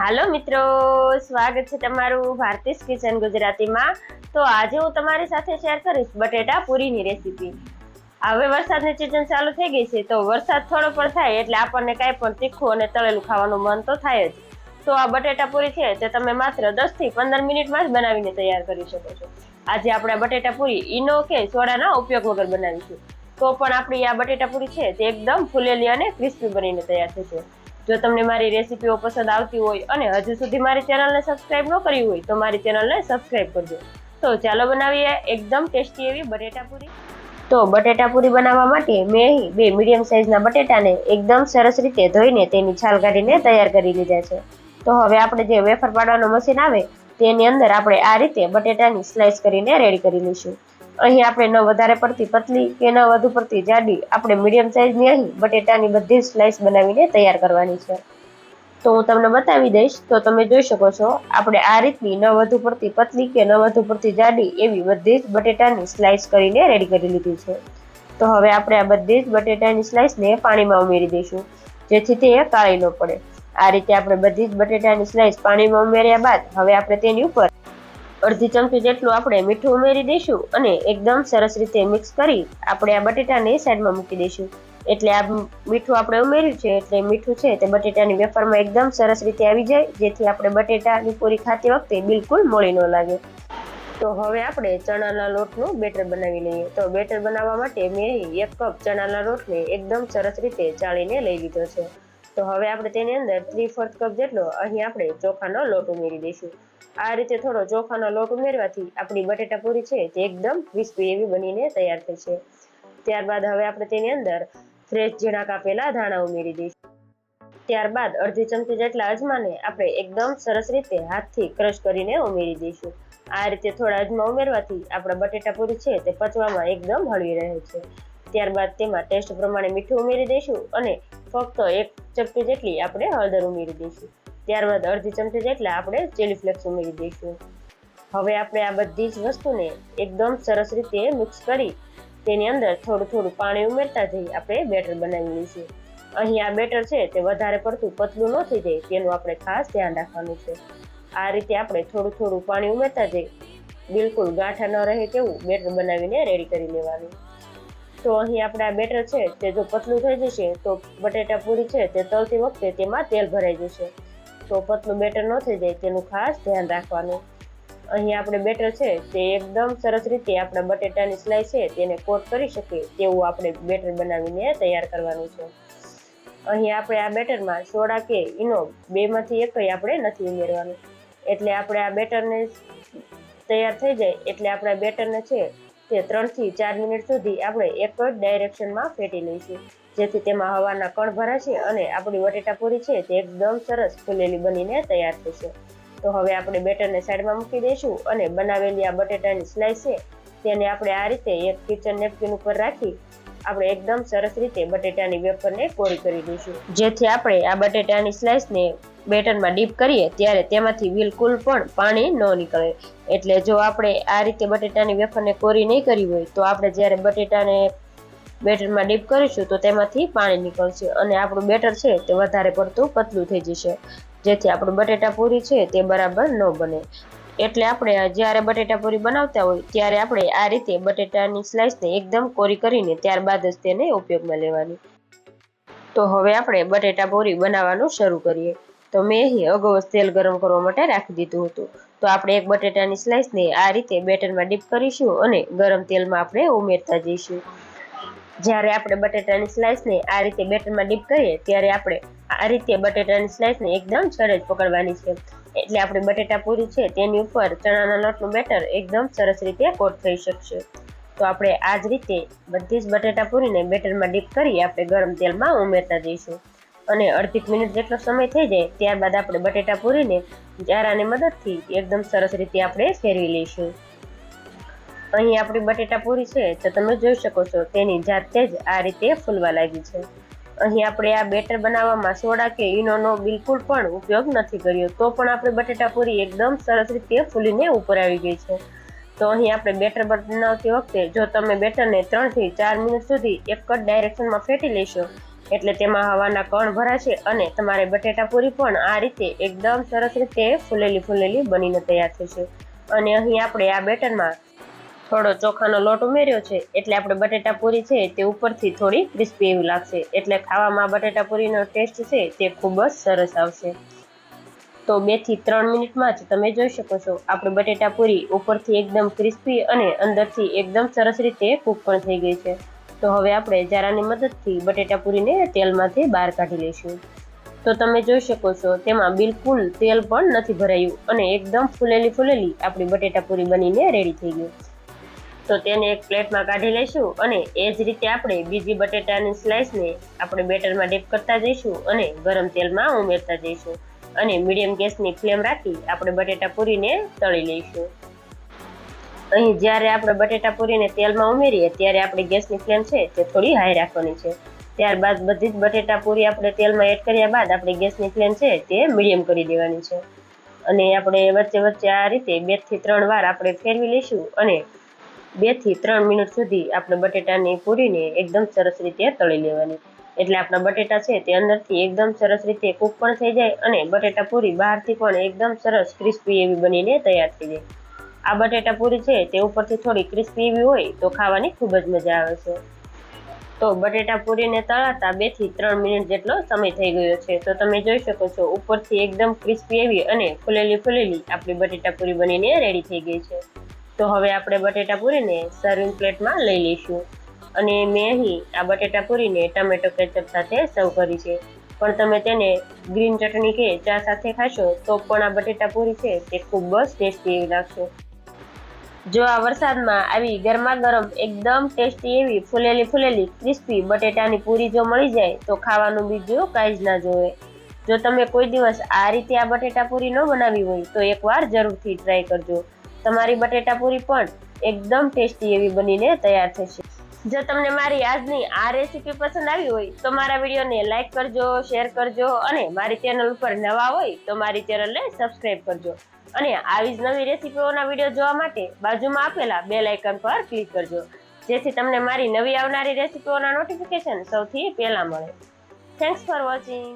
હાલો મિત્રો, સ્વાગત છે તમારું ભારતીસ કિચન ગુજરાતીમાં। તો આજે હું તમારી સાથે શેર કરીશ બટેટા પૂરીની રેસીપી। હવે વરસાદની સિઝન ચાલુ થઈ ગઈ છે, તો વરસાદ થોડો પણ થાય એટલે આપણને કાંઈ પણ તીખું અને તળેલું ખાવાનું મન તો થાય જ। તો આ બટેટા પૂરી છે તે તમે માત્ર 10 થી 15 મિનિટમાં જ બનાવીને તૈયાર કરી શકો છો। આજે આપણે બટેટા પૂરી ઈનો કે સોડાના ઉપયોગ વગર બનાવીશું, તો પણ આપણી આ બટેટા પૂરી છે તે એકદમ ફૂલેલી અને ક્રિસ્પી બનીને તૈયાર થશે। જો તમને મારી રેસીપીઓ પસંદ આવતી હોય અને હજુ સુધી મારી ચેનલને સબસ્ક્રાઇબ ન કરી હોય તો મારી ચેનલને સબસ્ક્રાઇબ કરજો। તો ચાલો બનાવીએ એકદમ ટેસ્ટી એવી બટેટા પૂરી। તો બટેટા પૂરી બનાવવા માટે મેં અહીં 2 મીડિયમ સાઇઝના બટેટાને એકદમ સરસ રીતે ધોઈને તેની છાલ કાઢીને તૈયાર કરી લીધા છે। તો હવે આપણે જે વેફર પાડવાનું મશીન આવે તેની અંદર આપણે આ રીતે બટેટાની સ્લાઇસ કરીને રેડી કરી લઈશું। અહીં આપણે ન વધારે પડતી પતલી કે ન વધુ પડતી જાડી, આપણે મીડિયમ સાઇઝની અહીં બટેટાની બધી સ્લાઇસ બનાવીને તૈયાર કરવાની છે। તો હું તમને બતાવી દઈશ, તો તમે જોઈ શકો છો આપણે આ રીતની ન વધુ પડતી પતલી કે ન વધુ પડતી જાડી એવી બધી જ બટેટાની સ્લાઇસ કરીને રેડી કરી લીધી છે। તો હવે આપણે આ બધી જ બટેટાની સ્લાઇસને પાણીમાં ઉમેરી દઈશું, જેથી તે કાળી ન પડે। આ રીતે આપણે બધી જ બટેટાની સ્લાઇસ પાણીમાં ઉમેર્યા બાદ હવે આપણે તેની ઉપર અડધી ચમચી જેટલું આપણે મીઠું ઉમેરી દઈશું અને એકદમ સરસ રીતે મિક્સ કરી આપણે આ બટેટાને સાઈડમાં મૂકી દઈશું। એટલે આ મીઠું આપણે ઉમેર્યું છે એટલે મીઠું છે તે બટેટાની વેફરમાં એકદમ સરસ રીતે આવી જાય, જેથી આપણે બટેટાની પૂરી ખાતી વખતે બિલકુલ મોળી ન લાગે। તો હવે આપણે ચણાના લોટનું બેટર બનાવી લઈએ। તો બેટર બનાવવા માટે મેં 1 કપ ચણાના લોટને એકદમ સરસ રીતે ચાળીને લઈ લીધો છે। તો હવે આપણે તેની અંદર 3/4 કપ જેટલો અહીં આપણે ચોખાનો લોટ ઉમેરી દઈશું। આ રીતે થોડો ચોખાનો લોટ ઉમેરવાથી આપણી બટેટા પૂરી છે તે એકદમ ક્રિસ્પી એવી બનીને તૈયાર થશે। ત્યારબાદ હવે આપણે તેની અંદર ફ્રેશ ઝીણા કાપેલા ધાણા ઉમેરી દઈશું। ત્યારબાદ અડધી ચમચી જેટલા અજમાને આપણે એકદમ સરસ રીતે હાથથી ક્રશ કરીને ઉમેરી દઈશું। આ રીતે થોડા અજમા ઉમેરવાથી આપણા બટેટા પૂરી છે તે પચવામાં એકદમ હળવી રહે છે। ત્યારબાદ તેમાં ટેસ્ટ પ્રમાણે મીઠું ઉમેરી દઈશું અને ફક્ત 1 ચપટી જેટલી આપણે હળદર ઉમેરી દઈશું। ત્યારબાદ અડધી ચમચી જેટલા આપણે ચીલી ફ્લેક્સ ઉમેરી દઈશું। હવે આપણે આ બધી જ વસ્તુને એકદમ સરસ રીતે મિક્સ કરી તેની અંદર થોડું પાણી ઉમેરતા જઈ આપણે બેટર બનાવી લઈશું। અહીં આ બેટર છે તે વધારે પડતું પતલું ન થઈ જાય તેનું આપણે ખાસ ધ્યાન રાખવાનું છે। આ રીતે આપણે થોડું પાણી ઉમેરતા જઈ બિલકુલ ગાંઠા ન રહે તેવું બેટર બનાવીને રેડી કરી લેવાનું। તો અહીં આપણે આ બેટર છે તે જો પતલું થઈ જશે તો બટેટા પૂરી છે તે તળતી વખતે તેમાં તેલ ભરાઈ જશે। તો પતલું બેટર ન થઈ જાય તેનું ખાસ ધ્યાન રાખવાનું। અહીં આપણે બેટર છે તે એકદમ સરસ રીતે આપણા બટેટાની સ્લાઇસ છે તેને કોટ કરી શકીએ તેવું આપણે બેટર બનાવીને તૈયાર કરવાનું છે। અહીં આપણે આ બેટરમાં સોડા કે ઈનો બેમાંથી એકય આપણે નથી ઉમેરવાનું। એટલે આપણે આ બેટરને તૈયાર થઈ જાય એટલે આપણે આ બેટરને છે તે 3 થી 4 મિનિટ સુધી આપણે એક જ ડાયરેક્શનમાં ફેટી લઈશું, જેથી તેમાં હવાના કણ ભરાશે અને આપણી બટેટા પૂરી છે તે એકદમ સરસ ફૂલેલી બનીને તૈયાર થશે। તો હવે આપણે બેટરને સાઈડમાં મૂકી દઈશું અને બનાવેલી આ બટેટાની સ્લાઇસ છે તેને આપણે આ રીતે એક કિચન નેપકિન ઉપર રાખી આપણે એકદમ સરસ રીતે બટેટાની વેફરને કોરી કરી દઈશું, જેથી આપણે આ બટેટાની સ્લાઇસને બેટરમાં ડીપ કરીએ ત્યારે તેમાંથી બિલકુલ પણ પાણી ન નીકળે। એટલે જો આપણે આ રીતે બટેટાની વેફરને કોરી નહીં કરી હોય તો આપણે જ્યારે બટેટાને બેટરમાં ડીપ કરીશું તો તેમાંથી પાણી નીકળશે અને આપણું બેટર છે તે વધારે પડતું પતલું થઈ જશે, જેથી આપણું બટેટા પૂરી છે તે બરાબર ન બને। એટલે આપણે જ્યારે બટેટા પૂરી બનાવતા હોય ત્યારે આપણે આ રીતે બટેટાની સ્લાઇસને એકદમ કોરી કરીને ત્યારબાદ જ તેને ઉપયોગમાં લેવાની। તો હવે આપણે બટેટા પૂરી બનાવવાનું શરૂ કરીએ। તો મેં અહીં અગાઉ તેલ ગરમ કરવા માટે રાખી દીધું હતું। તો આપણે એક બટેટાની સ્લાઇસને આ રીતે બેટરમાં ડીપ કરીશું અને ગરમ તેલમાં આપણે ઉમેરતા જઈશું। જ્યારે આપણે બટેટાની સ્લાઇસને આ રીતે બેટરમાં ડીપ કરીએ ત્યારે આપણે આ રીતે બટેટાની સ્લાઇસને એકદમ સહેજ પકડવાની છે, એટલે આપણે બટેટા પૂરી છે તેની ઉપર ચણાના લોટનું બેટર એકદમ સરસ રીતે કોટ થઈ શકશે। તો આપણે આ જ રીતે બધી જ બટેટા પૂરીને બેટરમાં ડીપ કરી આપણે ગરમ તેલમાં ઉમેરતા જઈશું અને અડધી મિનિટ જેટલો સમય થઈ જાય ત્યારબાદ આપણે બટેટા પૂરીને જારાની મદદથી એકદમ સરસ રીતે આપણે ફેરવી લઈશું। અહીં આપણી બટેટા પૂરી છે તો તમે જોઈ શકો છો તેની જાતે જ આ રીતે ફૂલવા લાગી છે। અહીં આપણે આ બેટર બનાવવામાં સોડા કે ઈનોનો બિલકુલ પણ ઉપયોગ નથી કર્યો, તો પણ આપણે બટેટા પૂરી એકદમ સરસ રીતે ફૂલીને ઉપર આવી ગઈ છે। તો અહીં આપણે બેટર બનાવતી વખતે જો તમે બેટરને 3 થી 4 મિનિટ સુધી એક જ ડાયરેક્શનમાં ફેટી લેશો એટલે તેમાં હવાના કણ ભરાશે અને તમારે બટેટા પૂરી પણ આ રીતે એકદમ સરસ રીતે ફૂલેલી બનીને તૈયાર થશે। અને અહીં આપણે આ બેટરમાં થોડો ચોખાનો લોટ ઉમેર્યો છે, એટલે આપણે બટેટા પૂરી છે તે ઉપરથી થોડી ક્રિસ્પી એવી લાગશે, એટલે ખાવામાં બટેટા પૂરીનો ટેસ્ટ છે તે ખૂબ જ સરસ આવશે। તો 2 થી 3 મિનિટમાં જ તમે જોઈ શકો છો આપણી બટેટા પૂરી ઉપરથી એકદમ ક્રિસ્પી અને અંદરથી એકદમ સરસ રીતે કૂક પણ થઈ ગઈ છે। તો હવે આપણે જારાની મદદથી બટેટા પૂરીને તેલમાંથી બહાર કાઢી લઈશું। તો તમે જોઈ શકો છો તેમાં બિલકુલ તેલ પણ નથી ભરાયું અને એકદમ ફૂલેલી આપણી બટેટા પૂરી બનીને રેડી થઈ ગઈ। તો તેને એક પ્લેટમાં કાઢી લઈશું અને એ જ રીતે આપણે બીજી બટેટાની સ્લાઇસને આપણે બેટરમાં ડીપ કરતા જઈશું અને ગરમ તેલમાં ઉમેરતા જઈશું અને મીડિયમ ગેસની ફ્લેમ રાખી આપણે બટેટા પૂરીને તળી લઈશું। અહીં જ્યારે આપણે બટેટા પૂરીને તેલમાં ઉમેરીએ ત્યારે આપણી ગેસની ફ્લેમ છે તે થોડી હાઈ રાખવાની છે। ત્યારબાદ બધી જ બટેટા પૂરી આપણે તેલમાં એડ કર્યા બાદ આપણી ગેસની ફ્લેમ છે તે મીડિયમ કરી દેવાની છે અને આપણે વચ્ચે આ રીતે 2 થી 3 વાર આપણે ફેરવી લઈશું અને 2 થી 3 મિનિટ સુધી આપણે બટેટાની પૂરીને એકદમ સરસ રીતે તળી લેવાની, એટલે આપણા બટેટા છે તે અંદરથી એકદમ સરસ રીતે કૂક પણ થઈ જાય અને બટેટા પૂરી બહારથી પણ એકદમ સરસ ક્રિસ્પી એવી બનીને તૈયાર થઈ જાય। આ બટેટા પૂરી છે તે ઉપરથી થોડી ક્રિસ્પી એવી હોય તો ખાવાની ખૂબ જ મજા આવે છે। તો બટેટા પૂરીને તળાતા 2 થી 3 મિનિટ જેટલો સમય થઈ ગયો છે। તો તમે જોઈ શકો છો ઉપરથી એકદમ ક્રિસ્પી એવી અને ફૂલેલી આપણી બટેટા પૂરી બનીને રેડી થઈ ગઈ છે। તો હવે આપણે બટેટા પૂરીને સર્વિંગ પ્લેટમાં લઈ લઈશું અને મેં અહીં આ બટેટા પૂરીને ટમેટો કેચઅપ સાથે સર્વ કરી છે, પણ તમે તેને ગ્રીન ચટણી કે ચા સાથે ખાશો તો પણ આ બટેટા પૂરી છે તે ખૂબ જ ટેસ્ટી એવી લાગશે। જો આ વરસાદમાં આવી ગરમા ગરમ એકદમ ટેસ્ટી એવી ફૂલેલી ક્રિસ્પી બટેટાની પૂરી જો મળી જાય તો ખાવાનું બીજું કાંઈ જ ના જોવે। જો તમે કોઈ દિવસ આ રીતે આ બટેટા પૂરી ન બનાવી હોય તો એકવાર જરૂરથી ટ્રાય કરજો, તમારી બટેટા પૂરી પણ એકદમ ટેસ્ટી એવી બનીને તૈયાર થશે। જો તમને મારી આજની આ રેસીપી પસંદ આવી હોય તો મારા વિડીયોને લાઈક કરજો, શેર કરજો અને મારી ચેનલ ઉપર નવા હોય તો મારી ચેનલને સબસ્ક્રાઈબ કરજો અને આવી જ નવી રેસીપીઓના વિડીયો જોવા માટે બાજુમાં આપેલા બેલ આઇકન પર ક્લિક કરજો, જેથી તમને મારી નવી આવનારી રેસીપીઓના નોટિફિકેશન સૌથી પહેલા મળે। Thanks for watching.